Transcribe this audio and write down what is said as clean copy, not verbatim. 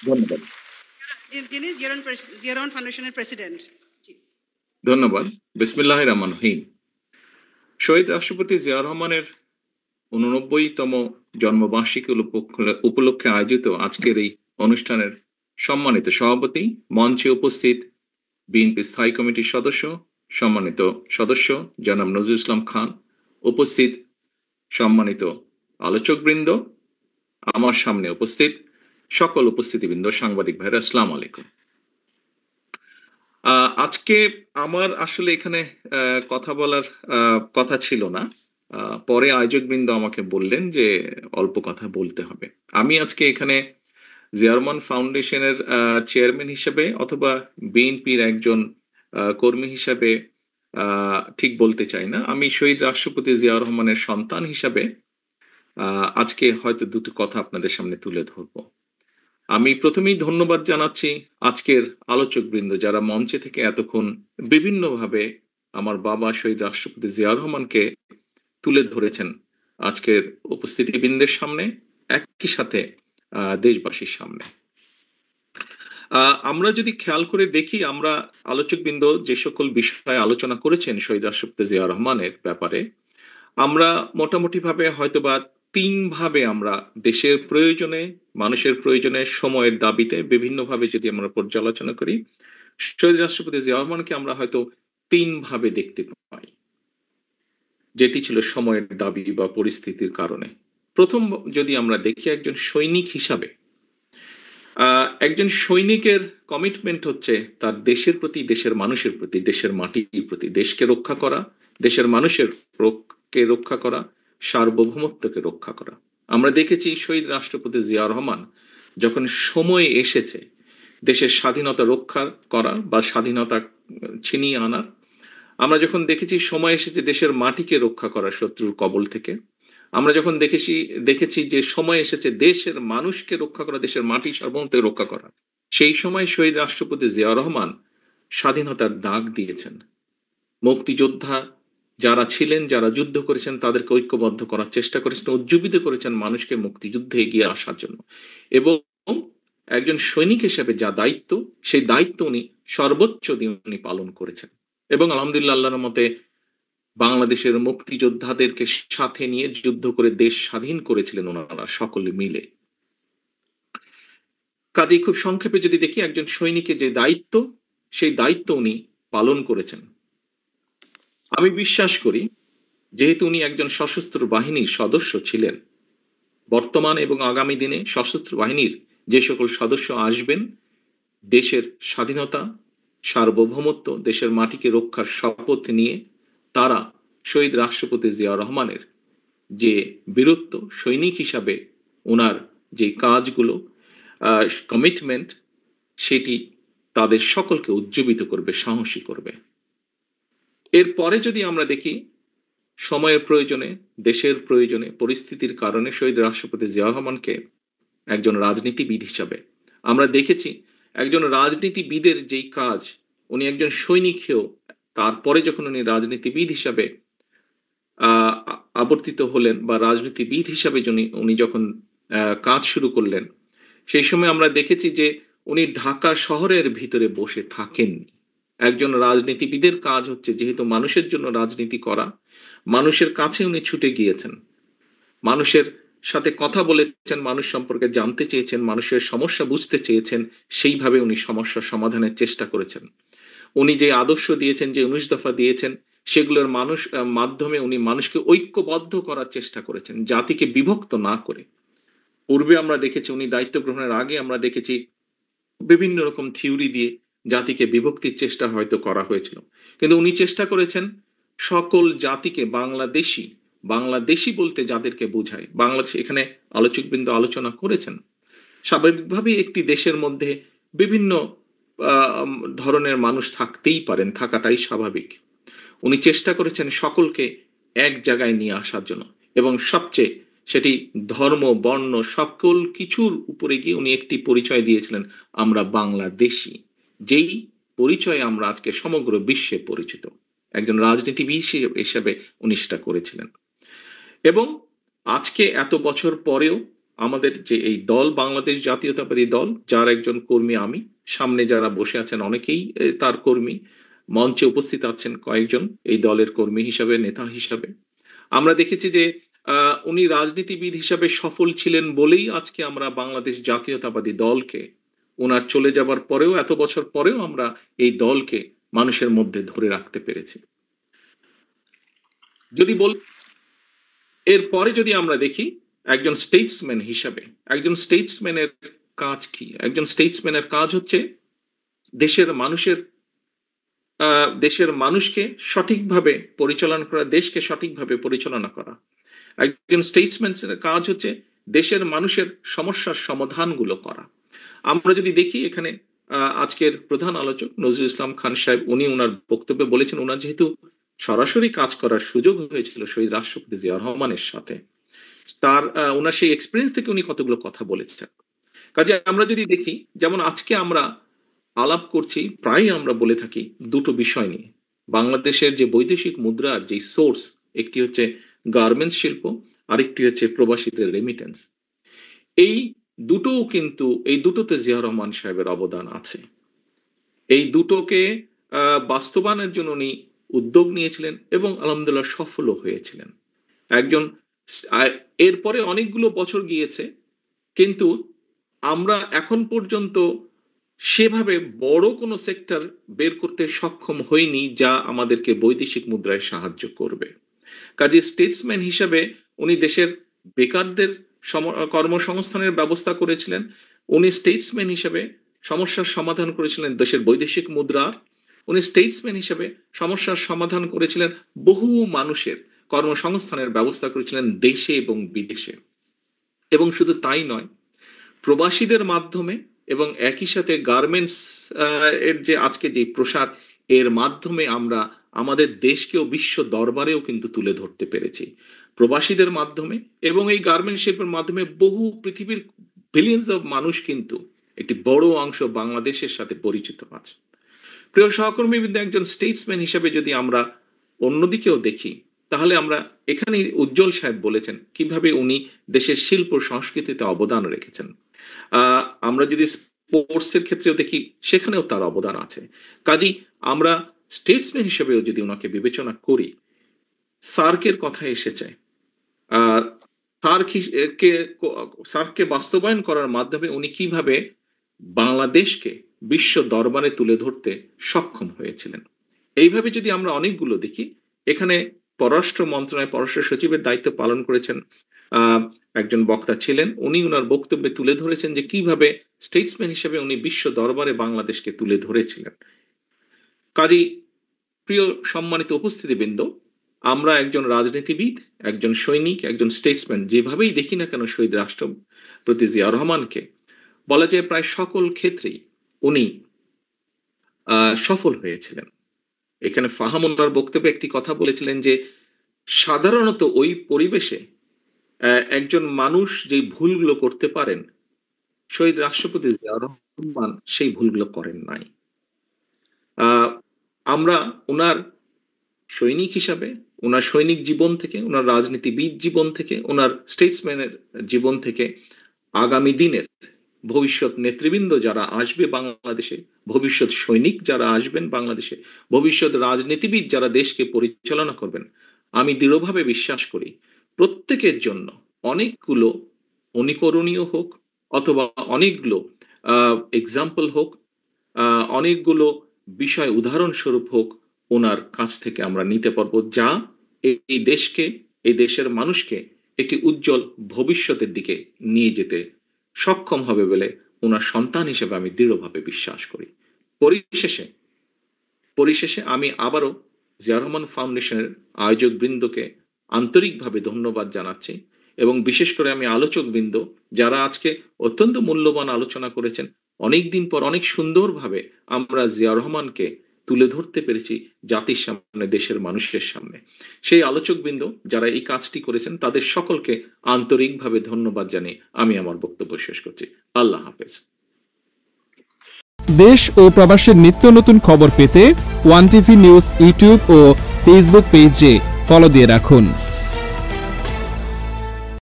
ধন্যবাদ। যিনি জিয়া রহমান ফাউন্ডেশনের প্রেসিডেন্ট। ধন্যবাদ। বিসমিল্লাহির রহমানির রহিম। শহীদ রাষ্ট্রপতি জিয়া রহমানের 89তম জন্মবার্ষিকী উপলক্ষে আয়োজিত আজকের এই অনুষ্ঠানের সম্মানিত সভাপতি, মঞ্চে উপস্থিত বিএনপি স্থায়ী কমিটির সদস্য, সম্মানিত সদস্য জনাব নজরুল ইসলাম খান, উপস্থিত সম্মানিত আলোচকবৃন্দ, আমার সামনে উপস্থিত সকল উপস্থিতিবৃন্দ, সাংবাদিক ভাইরা, আসসালামু আলাইকুম। আজকে আমার আসলে এখানে কথা বলার কথা ছিল না। পরে আয়োজকবৃন্দ আমাকে বললেন যে অল্প কথা বলতে হবে। আমি আজকে এখানে জিয়া রহমান ফাউন্ডেশনের চেয়ারম্যান হিসেবে অথবা বিএনপির একজন কর্মী হিসেবে ঠিক বলতে চাই না। আমি শহীদ রাষ্ট্রপতি জিয়া রহমানের সন্তান হিসাবে আজকে হয়তো দুটো কথা আপনাদের সামনে তুলে ধরবো। আমি প্রথমেই ধন্যবাদ জানাচ্ছি আজকের আলোচকবৃন্দ যারা মঞ্চে থেকে এতক্ষণ বিভিন্নভাবে আমার বাবা শহীদ রাষ্ট্রপতি জিয়া রহমানকে তুলে ধরেছেন আজকের উপস্থিতিবৃন্দের সামনে, একই সাথে দেশবাসীর সামনে। আমরা যদি খেয়াল করে দেখি, আমরা আলোচকবৃন্দ যে সকল বিষয়ে আলোচনা করেছেন শহীদ রাষ্ট্রপতি জিয়া রহমানের ব্যাপারে, আমরা মোটামুটি ভাবে হয়তোবা তিন ভাবে আমরা দেশের প্রয়োজনে, মানুষের প্রয়োজনে, সময়ের দাবিতে বিভিন্নভাবে যদি আমরা পর্যালোচনা করি, শহীদ রাষ্ট্রপতি জিয়া রহমানকে আমরা হয়তো তিন ভাবে দেখতে পাই, যেটি ছিল সময়ের দাবি বা পরিস্থিতির কারণে। প্রথম যদি আমরা দেখি, একজন সৈনিক হিসাবে একজন সৈনিকের কমিটমেন্ট হচ্ছে তার দেশের প্রতি, দেশের মানুষের প্রতি, দেশের মাটির প্রতি, দেশকে রক্ষা করা, দেশের মানুষের কে রক্ষা করা, সার্বভৌমত্বকে রক্ষা করা। আমরা দেখেছি শহীদ রাষ্ট্রপতি জিয়া রহমান যখন সময় এসেছে দেশের স্বাধীনতা রক্ষা করার বা স্বাধীনতা ছিনিয়ে আনার, আমরা যখন দেখেছি সময় এসেছে দেশের মাটিকে রক্ষা করার শত্রুর কবল থেকে, আমরা যখন দেখেছি যে সময় এসেছে দেশের মানুষকে রক্ষা করা, দেশের মাটি সার্বভৌমত্বকে রক্ষা করা, সেই সময় শহীদ রাষ্ট্রপতি জিয়া রহমান স্বাধীনতার ডাক দিয়েছেন। মুক্তিযোদ্ধা যারা ছিলেন, যারা যুদ্ধ করেছেন, তাদেরকে ঐক্যবদ্ধ করার চেষ্টা করেছেন, উজ্জীবিত করেছেন মানুষকে মুক্তিযুদ্ধে এগিয়ে আসার জন্য। এবং একজন সৈনিক হিসেবে যা দায়িত্ব, সেই দায়িত্ব উনি সর্বোচ্চ দিয়ে উনি পালন করেছেন। এবং আলহামদুলিল্লাহ, আল্লাহর মতে বাংলাদেশের মুক্তিযোদ্ধাদেরকে সাথে নিয়ে যুদ্ধ করে দেশ স্বাধীন করেছিলেন ওনারা সকলে মিলে। কাজেই খুব সংক্ষেপে যদি দেখি, একজন সৈনিকের যে দায়িত্ব, সেই দায়িত্ব উনি পালন করেছেন। আমি বিশ্বাস করি, যেহেতু উনি একজন সশস্ত্র বাহিনীর সদস্য ছিলেন, বর্তমান এবং আগামী দিনে সশস্ত্র বাহিনীর যে সকল সদস্য আসবেন, দেশের স্বাধীনতা, সার্বভৌমত্ব, দেশের মাটিকে রক্ষার শপথ নিয়ে তারা শহীদ রাষ্ট্রপতি জিয়া রহমানের যে বীরত্ব, সৈনিক হিসাবে ওনার যে কাজগুলো, কমিটমেন্ট, সেটি তাদের সকলকে উজ্জীবিত করবে, সাহসী করবে। এরপরে যদি আমরা দেখি, সময়ের প্রয়োজনে, দেশের প্রয়োজনে, পরিস্থিতির কারণে শহীদ রাষ্ট্রপতি জিয়া রহমানকে একজন রাজনীতিবিদ হিসাবে আমরা দেখেছি। একজন রাজনীতিবিদের যেই কাজ, উনি একজন সৈনিক হয়েও তারপরে যখন উনি রাজনীতিবিদ হিসাবে আবর্তিত হলেন বা রাজনীতিবিদ হিসাবে উনি যখন কাজ শুরু করলেন, সেই সময় আমরা দেখেছি যে উনি ঢাকা শহরের ভিতরে বসে থাকেননি। একজন রাজনীতিবিদের কাজ হচ্ছে যেহেতু মানুষের জন্য রাজনীতি করা, মানুষের কাছে উনি ছুটে গিয়েছেন, মানুষের সাথে কথা বলেছেন, মানুষ সম্পর্কে জানতে চেয়েছেন, মানুষের সমস্যা বুঝতে চেয়েছেন, সেইভাবে উনি সমস্যা সমাধানের চেষ্টা করেছেন। উনি যে আদর্শ দিয়েছেন, যে 19 দফা দিয়েছেন, সেগুলোর মাধ্যমে উনি মানুষকে ঐক্যবদ্ধ করার চেষ্টা করেছেন, জাতিকে বিভক্ত না করে। পূর্বে আমরা দেখেছি, উনি দায়িত্ব গ্রহণের আগে আমরা দেখেছি বিভিন্ন রকম থিওরি দিয়ে জাতিকে বিভক্তির চেষ্টা হয়তো করা হয়েছিল, কিন্তু উনি চেষ্টা করেছেন সকল জাতিকে বাংলাদেশি বলতে যাদেরকে বোঝায়, বাংলাদেশ, এখানে আলোচকবৃন্দ আলোচনা করেছেন, স্বাভাবিকভাবেই একটি দেশের মধ্যে বিভিন্ন ধরনের মানুষ থাকতেই পারেন, থাকাটাই স্বাভাবিক। উনি চেষ্টা করেছেন সকলকে এক জায়গায় নিয়ে আসার জন্য, এবং সবচেয়ে সেটি ধর্ম, বর্ণ, সকল কিছুর উপরে গিয়ে উনি একটি পরিচয় দিয়েছিলেন, আমরা বাংলাদেশি, যেই পরিচয়ে আমরা আজকে সমগ্র বিশ্বে পরিচিত। একজন রাজনীতিবিদ হিসেবে উনি সেটা করেছিলেন। এবং আজকে এত বছর পরেও আমাদের যে এই দল বাংলাদেশ জাতীয়তাবাদী দল, যার একজন কর্মী আমি, সামনে যারা বসে আছেন অনেকেই তার কর্মী, মঞ্চে উপস্থিত আছেন কয়েকজন এই দলের কর্মী হিসাবে, নেতা হিসাবে। আমরা দেখেছি যে উনি রাজনীতিবিদ হিসাবে সফল ছিলেন বলেই আজকে আমরা বাংলাদেশ জাতীয়তাবাদী দলকে, ওনার চলে যাবার পরেও, এত বছর পরেও আমরা এই দলকে মানুষের মধ্যে ধরে রাখতে পেরেছি। যদি এরপরে যদি আমরা দেখি একজন স্টেটসম্যান হিসাবে, একজন স্টেটসম্যানের কাজ কি? একজন স্টেটসম্যানের কাজ হচ্ছে দেশের মানুষকে সঠিকভাবে পরিচালনা করা, দেশকে সঠিকভাবে পরিচালনা করা। একজন স্টেটসম্যানের কাজ হচ্ছে দেশের মানুষের সমস্যার সমাধানগুলো করা। আমরা যদি দেখি এখানে আজকের প্রধান আলোচক নজরুল ইসলাম খান সাহেব, উনি ওনার বক্তব্যে বলেছেন, ওনার যেহেতু সরাসরি কাজ করার সুযোগ হয়েছিল শহীদ রাষ্ট্রপতি জিয়া রহমানের সাথে, ওনার সেই এক্সপিরিয়েন্স থেকে উনি কতগুলো কথা বলেছেন। কাজে আমরা যদি দেখি, যেমন আজকে আমরা আলাপ করছি, প্রায় আমরা বলে থাকি দুটো বিষয় নিয়ে। বাংলাদেশের যে বৈদেশিক মুদ্রার যে সোর্স, একটি হচ্ছে গার্মেন্টস শিল্প, আরেকটি হচ্ছে প্রবাসীদের রেমিটেন্স। এই দুটোতে জিয়া রহমান সাহেবের অবদান আছে। এই দুটোকে বাস্তবায়নের জন্য উনি উদ্যোগ নিয়েছিলেন এবং আলহামদুলিল্লাহ সফলও হয়েছিলেন। এরপরে অনেকগুলো বছর গিয়েছে, কিন্তু আমরা এখন পর্যন্ত সেভাবে বড় কোনো সেক্টর বের করতে সক্ষম হইনি যা আমাদেরকে বৈদেশিক মুদ্রায় সাহায্য করবে। কাজে স্টেটসম্যান হিসাবে উনি দেশের বেকারদের কর্মসংস্থানের ব্যবস্থা করেছিলেন। উনি স্টেটসম্যান হিসেবে সমস্যার সমাধান করেছিলেন দেশের বৈদেশিক মুদ্রার। উনি স্টেটসম্যান হিসেবে সমস্যার সমাধান করেছিলেন বহু মানুষের কর্মসংস্থানের ব্যবস্থা করেছিলেন দেশে এবং বিদেশে। এবং শুধু তাই নয়, প্রবাসীদের মাধ্যমে এবং একই সাথে গার্মেন্টস এর যে আজকে যে প্রসার, এর মাধ্যমে আমরা আমাদের দেশকেও বিশ্ব দরবারেও কিন্তু তুলে ধরতে পেরেছি প্রবাসীদের মাধ্যমে। এবং এই গার্মেন্টস শিল্পের মাধ্যমে বহু পৃথিবীর বিলিয়ন্স অফ মানুষ কিন্তু একটি বড় অংশ বাংলাদেশের সাথে পরিচিত আছে। প্রিয় সহকর্মীবৃন্দ, একজন স্টেটসম্যান হিসেবে যদি আমরা অন্যদিকেও দেখি, তাহলে আমরা এখানে উজ্জ্বল সাহেব বলেছেন কিভাবে উনি দেশের শিল্প সংস্কৃতিতে অবদান রেখেছেন। আমরা যদি স্পোর্টসের ক্ষেত্রেও দেখি, সেখানেও তার অবদান আছে। কাজেই আমরা স্টেটসম্যান হিসেবেও যদি ওনাকে বিবেচনা করি, সার্কের কথা এসেছে, সার্ককে বাস্তবায়ন করার মাধ্যমে উনি কিভাবে বাংলাদেশকে বিশ্ব দরবারে তুলে ধরতে সক্ষম হয়েছিলেন। এইভাবে যদি আমরা অনেকগুলো দেখি, এখানে পররাষ্ট্র মন্ত্রণালয় পররাষ্ট্র সচিবের দায়িত্ব পালন করেছেন একজন বক্তা ছিলেন, উনি ওনার বক্তব্যে তুলে ধরেছেন যে কিভাবে স্টেটসম্যান হিসেবে উনি বিশ্ব দরবারে বাংলাদেশকে তুলে ধরেছিলেন। কাজী প্রিয় সম্মানিত উপস্থিতিবৃন্দ, আমরা একজন রাজনীতিবিদ, একজন সৈনিক, একজন স্টেটসম্যান যেভাবেই দেখি না কেন শহীদ রাষ্ট্রপতি জিয়া রহমানকে, বলা যায় প্রায় সকল ক্ষেত্রেই উনি সফল হয়েছিলেন। এখানে ফাহাম ওনার বক্তব্যে একটি কথা বলেছিলেন যে সাধারণত ওই পরিবেশে একজন মানুষ যে ভুলগুলো করতে পারেন, শহীদ রাষ্ট্রপতি জিয়া রহমান সেই ভুলগুলো করেন নাই। আমরা ওনার সৈনিক হিসাবে, ওনার সৈনিক জীবন থেকে, ওনার রাজনীতিবিদ জীবন থেকে, ওনার স্টেটসম্যানের জীবন থেকে আগামী দিনের ভবিষ্যৎ নেতৃবৃন্দ যারা আসবে বাংলাদেশে, ভবিষ্যৎ সৈনিক যারা আসবেন বাংলাদেশে, ভবিষ্যৎ রাজনীতিবিদ যারা দেশকে পরিচালনা করবেন, আমি দৃঢ়ভাবে বিশ্বাস করি প্রত্যেকের জন্য অনেকগুলো অনুকরণীয় হোক অথবা অনেকগুলো এক্সাম্পল হোক, অনেকগুলো বিষয় উদাহরণস্বরূপ হোক, ওনার কাছ থেকে আমরা নিতে পারবো, যা এই দেশকে, এই দেশের মানুষকে একটি উজ্জ্বল ভবিষ্যতের দিকে নিয়ে যেতে সক্ষম হবে বলে ওনার সন্তান হিসেবে আমি দৃঢ়ভাবে বিশ্বাস করি। পরিশেষে আমি আবারও জিয়া রহমান ফাউন্ডেশনের আয়োজক বৃন্দকে আন্তরিকভাবে ধন্যবাদ জানাচ্ছি এবং বিশেষ করে আমি আলোচক বৃন্দ যারা আজকে অত্যন্ত মূল্যবান আলোচনা করেছেন। অনেকদিন পর অনেক সুন্দরভাবে আমরা জিয়া রহমানকে তুলে ধরতে পেরেছি জাতির সামনে, দেশের মানুষের সামনে। সেই আলোচক বৃন্দ যারা এই কাজটি করেছেন তাদের সকলকে আন্তরিকভাবে ধন্যবাদ জানিয়ে আমি আমার বক্তব্য শেষ করছি। আল্লাহ হাফেজ। দেশ ও প্রবাসের নিত্য নতুন খবর পেতে ওয়ান টিভি নিউজ ইউটিউব ও ফেসবুক পেজে ফলো দিয়ে রাখুন।